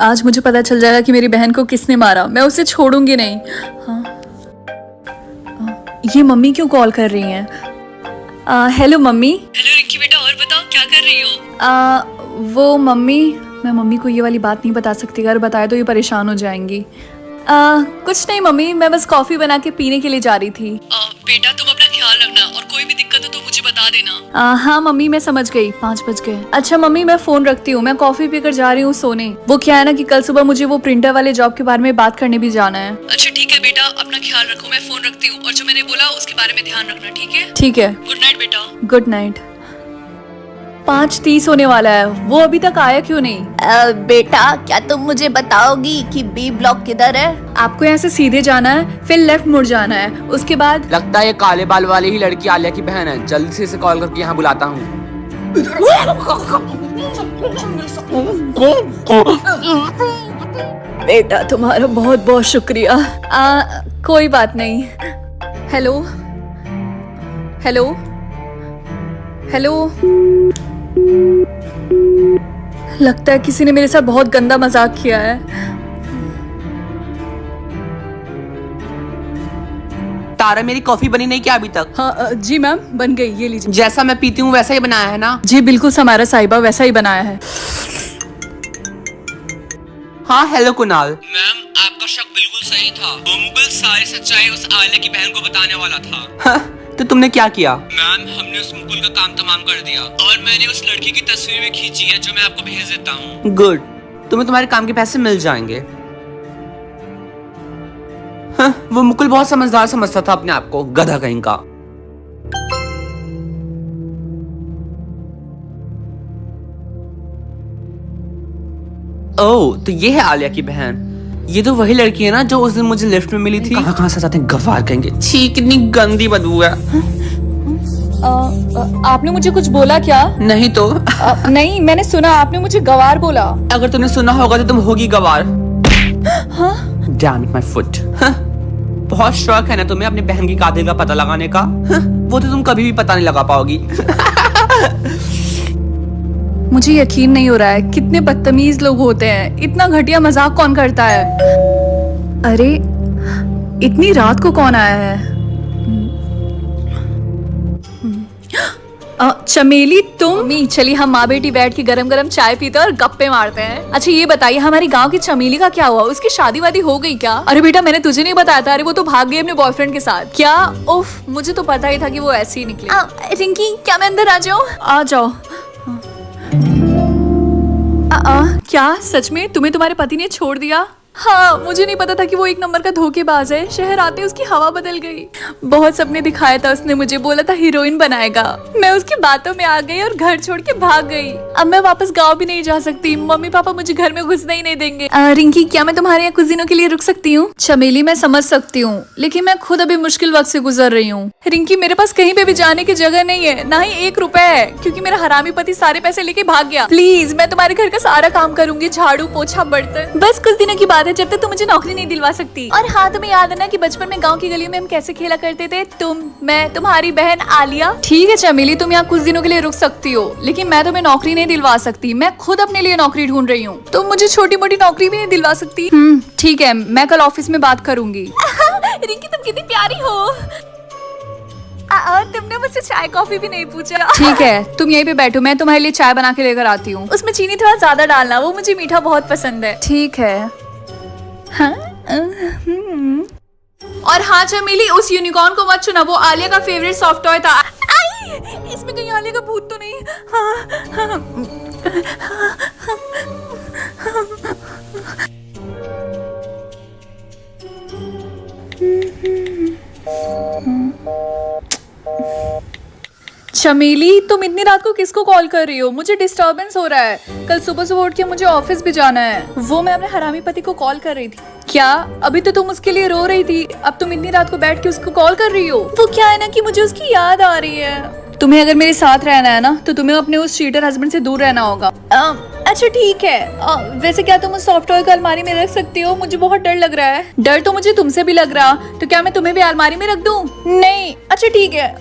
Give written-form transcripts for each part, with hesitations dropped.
आज मुझे पता चल जाएगा कि मेरी बहन को किसने मारा। मैं उसे छोड़ूंगी नहीं। हाँ, ये मम्मी क्यों कॉल कर रही हैं? Hello mummy. हेलो रिंकी बेटा, और बताओ क्या कर रही हो? वो मम्मी, मैं मम्मी को ये वाली बात नहीं बता सकती, अगर बताए तो ये परेशान हो जाएंगी। कुछ नहीं मम्मी, मैं बस कॉफी बना के पीने के लिए जा रही थी। बेटा तुम अपना ख्याल रखना, और कोई भी दिक्कत हो तो मुझे बता देना। हाँ मम्मी, मैं समझ गई। 5 बज गए। अच्छा मम्मी, मैं फोन रखती हूँ, मैं कॉफी पीकर जा रही हूँ सोने। वो क्या है ना कि कल सुबह मुझे वो प्रिंटर वाले जॉब के बारे में बात करने भी जाना है। अच्छा ठीक है बेटा, अपना ख्याल रखो, मैं फोन रखती हूँ, और जो मैंने बोला उसके बारे में ध्यान रखना, ठीक है? ठीक है। गुड नाइट बेटा। Good night. 5:30 होने वाला है, वो अभी तक आया क्यों नहीं? बेटा क्या तुम मुझे बताओगी कि बी ब्लॉक किधर है? आपको यहाँ से सीधे जाना है, फिर लेफ्ट मुड़ जाना है, उसके बाद लगता है ये काले बाल वाली ही लड़की आलिया की बहन है। जल्दी से इसे कॉल करके यहाँ बुलाता हूँ। बेटा तुम्हारा बहुत बहुत शुक्रिया। कोई बात नहीं। Hello hello hello. लगता है किसी ने मेरे साथ बहुत गंदा मजाक किया है। तारा, मेरी कॉफी बनी नहीं क्या अभी तक? हाँ जी मैम, बन गई, ये लीजिए। जैसा मैं पीती हूँ वैसा ही बनाया है ना? जी बिल्कुल समारा साहिबा, वैसा ही बनाया है। हाँ हेलो कुणाल। मैम आपका शक बिल्कुल सही था, बिल्कुल सारी सच्चाई उस आलिया की बहन को बताने वाला था। हाँ, तो तुमने क्या किया? मैम हमने उस मुकुल का काम तमाम कर दिया, और मैंने उस लड़की की तस्वीर भी खींची है जो मैं आपको भेज देता हूँ। गुड, तुम्हें तुम्हारे काम के पैसे मिल जाएंगे। हाँ, वो मुकुल बहुत समझदार समझता था अपने आप को, गधा कहीं का। ओह, तो ये है आलिया की बहन। ये तो वही लड़की है ना जो उस दिन मुझे लिफ्ट में मिली थी। कहाँ से जाते हैं गवार कहेंगे। छी, कितनी गंदी बदबू है। आपने मुझे कुछ बोला क्या? नहीं तो नहीं, मैंने सुना आपने मुझे गवार बोला। अगर तुमने सुना होगा तो तुम होगी गवार। हाँ? Damn it, my foot. हाँ? बहुत शौक है ना तुम्हें अपने बहन की कातिल का पता लगाने का? हाँ? वो तो तुम कभी भी पता नहीं लगा पाओगी। मुझे यकीन नहीं हो रहा है, कितने बदतमीज लोग होते हैं। इतना घटिया मजाक कौन करता है? अरे इतनी रात को कौन आया है? चमेली तुम? चलिए हम माँ बेटी बैठ के गरम गरम चाय पीते और गप्पे मारते हैं। अच्छा ये बताइए, हमारी गांव की चमेली का क्या हुआ? उसकी शादी वादी हो गई क्या? अरे बेटा मैंने तुझे नहीं बताया था। अरे वो तो भाग गई अपने बॉयफ्रेंड के साथ। क्या? उफ, मुझे तो पता ही था कि वो ऐसे ही निकले। रिंकी क्या मैं अंदर आ जाऊँ? आ जाओ। क्या सच में तुम्हें तुम्हारे पति ने छोड़ दिया? हाँ, मुझे नहीं पता था कि वो एक नंबर का धोखेबाज है। शहर आते उसकी हवा बदल गई। बहुत सपने दिखाया था उसने मुझे, बोला था हीरोइन बनाएगा। मैं उसकी बातों में आ गई और घर छोड़ के भाग गई। अब मैं वापस गांव भी नहीं जा सकती, मम्मी पापा मुझे घर में घुसने ही नहीं देंगे। रिंकी क्या मैं तुम्हारे यहाँ कुछ दिनों के लिए रुक सकती हूँ? चमेली मैं समझ सकती हूँ, लेकिन मैं खुद अभी मुश्किल वक्त से गुजर रही हूँ। रिंकी मेरे पास कहीं पे भी जाने की जगह नहीं है, ना ही 1 रुपए है, क्योंकि मेरा हरामी पति सारे पैसे लेके भाग गया। प्लीज मैं तुम्हारे घर का सारा काम करूंगी, झाड़ू पोछा बर्तन। बस कुछ दिनों की बात है, जब तक तुम मुझे नौकरी नहीं दिलवा सकती। और हाँ, तुम्हें याद है ना कि बचपन में गांव की गलियों में हम कैसे खेला करते थे? तुम, मैं, तुम्हारी बहन आलिया। ठीक है चमेली, तुम यहाँ कुछ दिनों के लिए रुक सकती हो, लेकिन मैं तुम्हें नौकरी नहीं दिलवा सकती। मैं खुद अपने लिए नौकरी ढूंढ रही हूँ। तुम मुझे छोटी मोटी नौकरी भी नहीं दिलवा सकती? ठीक है, मैं कल ऑफिस में बात करूंगी। रिंकी तुम कितनी प्यारी हो। और तुमने मुझसे चाय कॉफी भी नहीं पूछा। ठीक है, तुम यहीं पे बैठो, मैं तुम्हारे लिए चाय बना के लेकर आती हूँ। उसमें चीनी थोड़ा ज्यादा डालना, वो मुझे मीठा बहुत पसंद है। ठीक है। हाँ? और हाँ चमेली, उस यूनिकॉर्न को मत चुना, वो आलिया का फेवरेट सॉफ्ट टॉय था। इसमें कहीं आलिया का भूत तो नहीं? हाँ। चमेली तुम इतनी रात को किसको कॉल कर रही हो? मुझे डिस्टरबेंस हो रहा है। कल सुबह सुबह उठ के मुझे ऑफिस भी जाना है। वो मैं अपने हरामी पति को कॉल कर रही थी। क्या? अभी तो तुम उसके लिए रो रही थी, अब तुम इतनी रात को बैठ के उसको कॉल कर रही हो? वो क्या है ना कि मुझे उसकी याद आ रही है। तुम्हें अगर मेरे साथ रहना है ना, तो तुम्हें अपने उस चीटर हस्बैंड से दूर रहना होगा। अच्छा ठीक है। वैसे क्या तुम उस सॉफ्ट टॉय को अलमारी में रख सकती हो? मुझे बहुत डर लग रहा है। डर तो मुझे तुमसे भी लग रहा, तो क्या मैं तुम्हें भी अलमारी में रख दूं? नहीं। अच्छा ठीक है।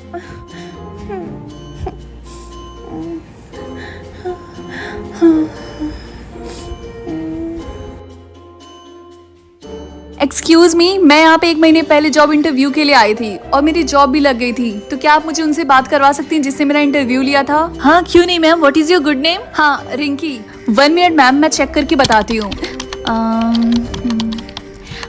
एक्सक्यूज मी, मैं यहाँ पे 1 महीने पहले जॉब इंटरव्यू के लिए आई थी और मेरी जॉब भी लग गई थी, तो क्या आप मुझे उनसे बात करवा सकती हैं जिसने मेरा इंटरव्यू लिया था? हाँ क्यों नहीं ma'am, what is your good name? हाँ रिंकी। 1 मिनट मैम, मैं चेक करके बताती हूँ।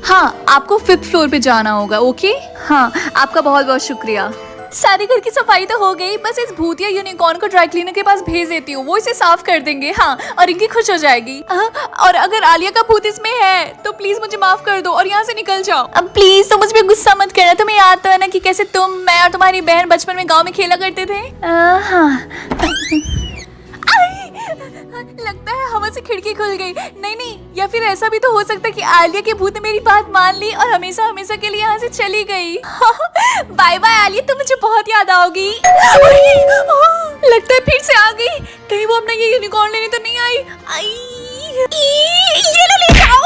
हाँ आपको 5th फ्लोर पे जाना होगा। ओके हाँ, आपका बहुत बहुत शुक्रिया। सारी घर की सफाई तो हो गई, बस इस भूतिया यूनिकॉर्न को ड्राई क्लीनर के पास भेज देती हूँ, वो इसे साफ कर देंगे। हाँ, और इनकी खुश हो जाएगी। और अगर आलिया का भूत इसमें है तो प्लीज मुझे माफ कर दो और यहाँ से निकल जाओ। अब प्लीज तो मुझ पे गुस्सा मत करना। तुम्हें याद तो है ना कि कैसे तुम, मैं और तुम्हारी बहन बचपन में गाँव में खेला करते थे? हाँ लगता है हवा से खिड़की खुल गई। नहीं, या फिर ऐसा भी तो हो सकता है कि आलिया के भूत ने मेरी बात मान ली और हमेशा हमेशा के लिए यहाँ से चली गई। बाय बाय आलिया, तुम मुझे बहुत याद आओगी। लगता है फिर से आ गई। कहीं वो अपना ये यूनिकॉर्न लेने तो नहीं आई? ये ले जाओ।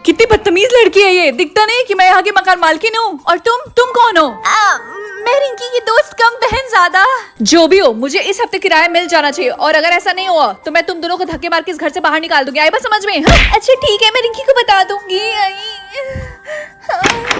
कितनी बदतमीज लड़की है ये। दिखता नहीं कि मैं यहाँ की मकान मालकिन हूँ। और तुम कौन हो? मैं रिंकी की दोस्त कम बहन ज्यादा। जो भी हो, मुझे इस हफ्ते किराया मिल जाना चाहिए और अगर ऐसा नहीं हुआ तो मैं तुम दोनों को धक्के मार के इस घर से बाहर निकाल दूंगी। आई बात समझ में? हाँ? अच्छा ठीक है, मैं रिंकी को बता दूंगी।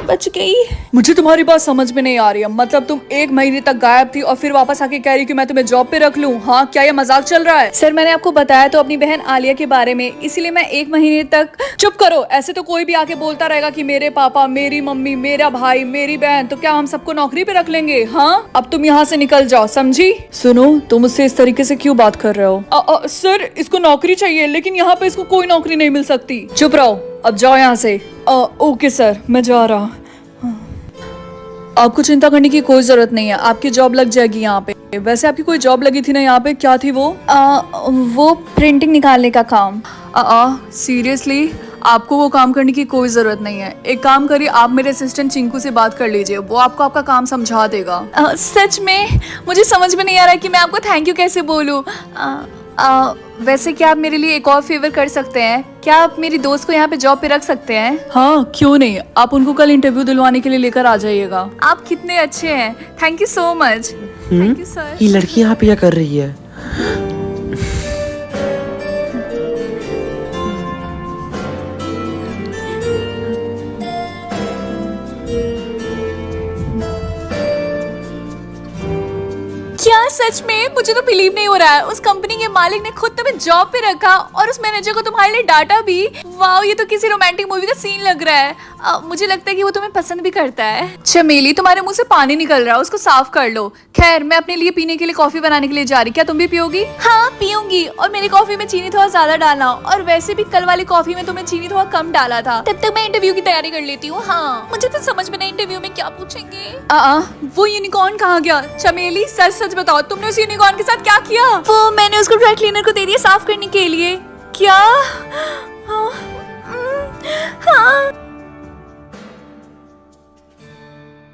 बच गई। मुझे तुम्हारी बात समझ में नहीं आ रही है। मतलब तुम 1 महीने तक गायब थी और फिर वापस आके कह रही कि मैं तुम्हें जॉब पे रख लूं। हाँ, क्या ये मजाक चल रहा है? सर मैंने आपको बताया तो अपनी बहन आलिया के बारे में, इसीलिए मैं 1 महीने तक। चुप करो, ऐसे तो कोई भी आके बोलता रहेगा कि मेरे पापा, मेरी मम्मी, मेरा भाई, मेरी बहन, तो क्या हम सबको नौकरी पे रख लेंगे? हाँ, अब तुम यहाँ से निकल जाओ, समझी? सुनो, तुम मुझसे इस तरीके से क्यों बात कर रहे हो? सर इसको नौकरी चाहिए, लेकिन यहाँ पे इसको कोई नौकरी नहीं मिल सकती। चुप रहो, अब जाओ यहाँ से। ओके सर, मैं जा रहा। आपको चिंता करने की कोई जरूरत नहीं है, आपकी जॉब लग जाएगी यहाँ पे। वैसे आपकी कोई जॉब लगी थी ना यहाँ पे, क्या थी वो? वो प्रिंटिंग निकालने का काम। सीरियसली आपको वो काम करने की कोई जरूरत नहीं है। एक काम करिए, आप मेरे असिस्टेंट चिंकू से बात कर लीजिए, वो आपको आपका काम समझा देगा। सच में मुझे समझ में नहीं आ रहा है कि मैं आपको थैंक यू कैसे बोलूँ। वैसे क्या आप मेरे लिए एक और फेवर कर सकते हैं? क्या आप मेरी दोस्त को यहाँ पे जॉब पे रख सकते हैं? हाँ क्यों नहीं, आप उनको कल इंटरव्यू दिलवाने के लिए लेकर आ जाइएगा। आप कितने अच्छे हैं, thank you so much. Thank you sir. ये लड़की यहाँ पे क्या कर रही है? क्या सच में? मुझे तो बिलीव नहीं हो रहा है। उस कंपनी के मालिक ने खुद तुम्हें जॉब पे रखा और उस मैनेजर को तुम्हारे लिए डाटा भी। वाओ, ये तो किसी रोमांटिक मूवी का सीन लग रहा है। मुझे लगता है कि वो तुम्हें पसंद भी करता है। चमेली, तुम्हारे मुंह से पानी निकल रहा है, उसको साफ कर लो। खैर, मैं अपने लिए पीने के लिए कॉफी बनाने के लिए जा रही। क्या तुम भी पियोगी? हाँ पीऊंगी, और मेरी कॉफी में चीनी थोड़ा ज्यादा डालना। और वैसे भी कल वाली कॉफी में तुमने चीनी थोड़ा कम डाला था। तब तक मैं इंटरव्यू की तैयारी कर लेती हूँ। हाँ, मुझे तो समझ में नहीं इंटरव्यू में क्या पूछेंगे। वो यूनिकॉर्न कहाँ गया? चमेली सच सच बताओ, तुमने उस यूनिकॉर्न के साथ क्या किया? वो मैंने उसको ड्राई क्लीनर को दे दिया साफ करने के लिए। क्या? हाँ।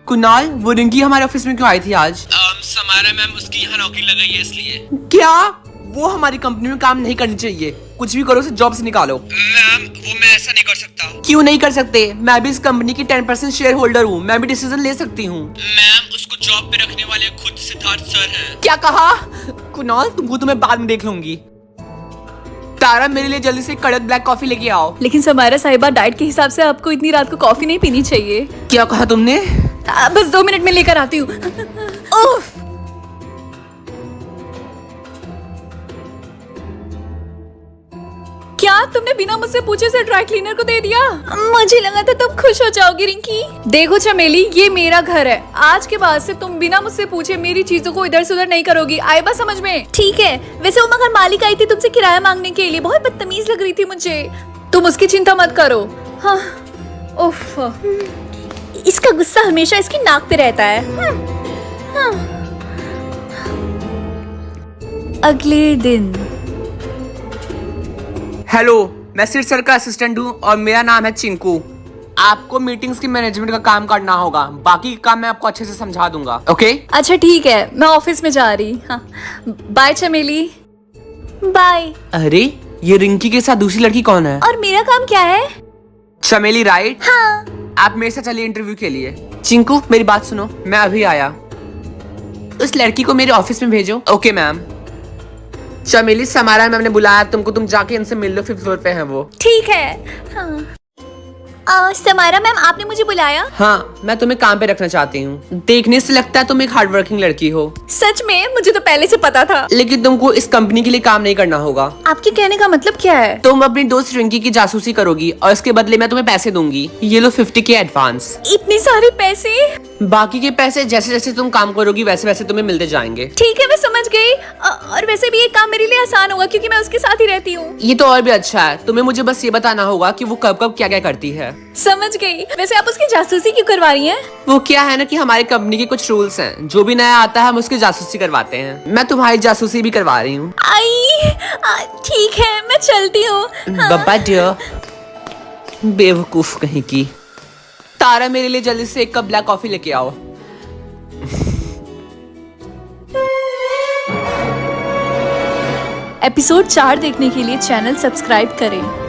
कुणाल, वो रिंकी हमारे ऑफिस में क्यों आई थी आज? समारा मैम, उसकी यहाँ नौकरी लग गई है इसलिए। क्या? वो हमारी कंपनी में काम नहीं करनी चाहिए। कुछ भी करो, उसे जॉब से निकालो। मैम, वो मैं ऐसा नहीं कर सकता। क्यों नहीं कर सकते? मैं भी इस कंपनी की 10% शेयर होल्डर हूँ, मैं भी डिसीजन ले सकती हूँ। मैम, उसको जॉब पे रखने वाले खुद सिद्धार्थ सर हैं। क्या कहा? कुणाल, तुमको तो मैं बाद में देख लूंगी। तारा, मेरे लिए जल्दी से कड़क ब्लैक कॉफी लेके आओ। लेकिन समारा साहिबा, डाइट के हिसाब से आपको इतनी रात को कॉफी नहीं पीनी चाहिए। क्या कहा तुमने? बस 2 मिनट में लेकर आती हूँ। क्या तुमने बिना मुझसे पूछे से ड्राई क्लीनर को दे दिया? मुझे लगा था तुम खुश हो जाओगी रिंकी। देखो चमेली, ये मेरा घर है। आज के बाद से तुम बिना मुझसे पूछे मेरी चीजों को इधर से उधर नहीं करोगी। आई बात समझ में? ठीक है। वैसे वो मगर मालिक आई थी तुमसे किराया मांगने के लिए, बहुत बदतमीज लग रही थी मुझे। तुम उसकी चिंता मत करो। हाँ, उफ, इसका गुस्सा हमेशा इसकी नाक पे रहता है। अगले दिन। हेलो, मैं सिर सर का असिस्टेंट हूँ और मेरा नाम है चिंकू। आपको मीटिंग्स की मैनेजमेंट का काम करना होगा, बाकी काम मैं आपको अच्छे से समझा दूंगा। ओके? अच्छा ठीक है, मैं ऑफिस में जा रही। हाँ, बाय चमेली। बाय। अरे, ये रिंकी के साथ दूसरी लड़की कौन है? और मेरा काम क्या है? चमेली, राइट? हाँ। आप मेरे साथ चलिए इंटरव्यू के लिए। चिंकू, मेरी बात सुनो, मैं अभी आया। उस लड़की को मेरे ऑफिस में भेजो। Okay ma'am. चमेली, समारा मैम ने बुलाया तुमको, तुम जाके इनसे मिल लो, 5th फ्लोर पे है वो। ठीक है। हाँ। समारा मैम, आपने मुझे बुलाया? हाँ, मैं तुम्हें काम पे रखना चाहती हूँ। देखने से लगता है तुम एक हार्ड वर्किंग लड़की हो, सच में? मुझे तो पहले से पता था। लेकिन तुमको इस कंपनी के लिए काम नहीं करना होगा। आपके कहने का मतलब क्या है? तुम अपनी दोस्त रिंकी की जासूसी करोगी और इसके बदले मैं तुम्हें पैसे दूंगी। ये लो 50K एडवांस। इतने सारे पैसे? बाकी के पैसे जैसे जैसे तुम काम करोगी वैसे वैसे तुम्हें मिलते जाएंगे। ठीक है, मैं समझ गई। और वैसे भी ये काम मेरे लिए आसान होगा क्योंकि मैं उसके साथ ही रहती हूँ। ये तो और भी अच्छा है। तुम्हें मुझे बस ये बताना होगा कि वो कब कब क्या क्या करती है। समझ गई। वैसे आप उसकी जासूसी क्यों करवा रही हैं? वो क्या है ना कि हमारी कंपनी के कुछ रूल्स हैं, जो भी नया आता है हम उसकी जासूसी करवाते हैं। मैं तुम्हारी जासूसी भी करवा रही हूँ। ठीक है, मैं चलती हूँ। बब्बा डियर, बेवकूफ कहीं की। तारा, मेरे लिए जल्दी से 1 कप ब्लैक कॉफी लेके आओ। एपिसोड 4 देखने के लिए चैनल सब्सक्राइब करें।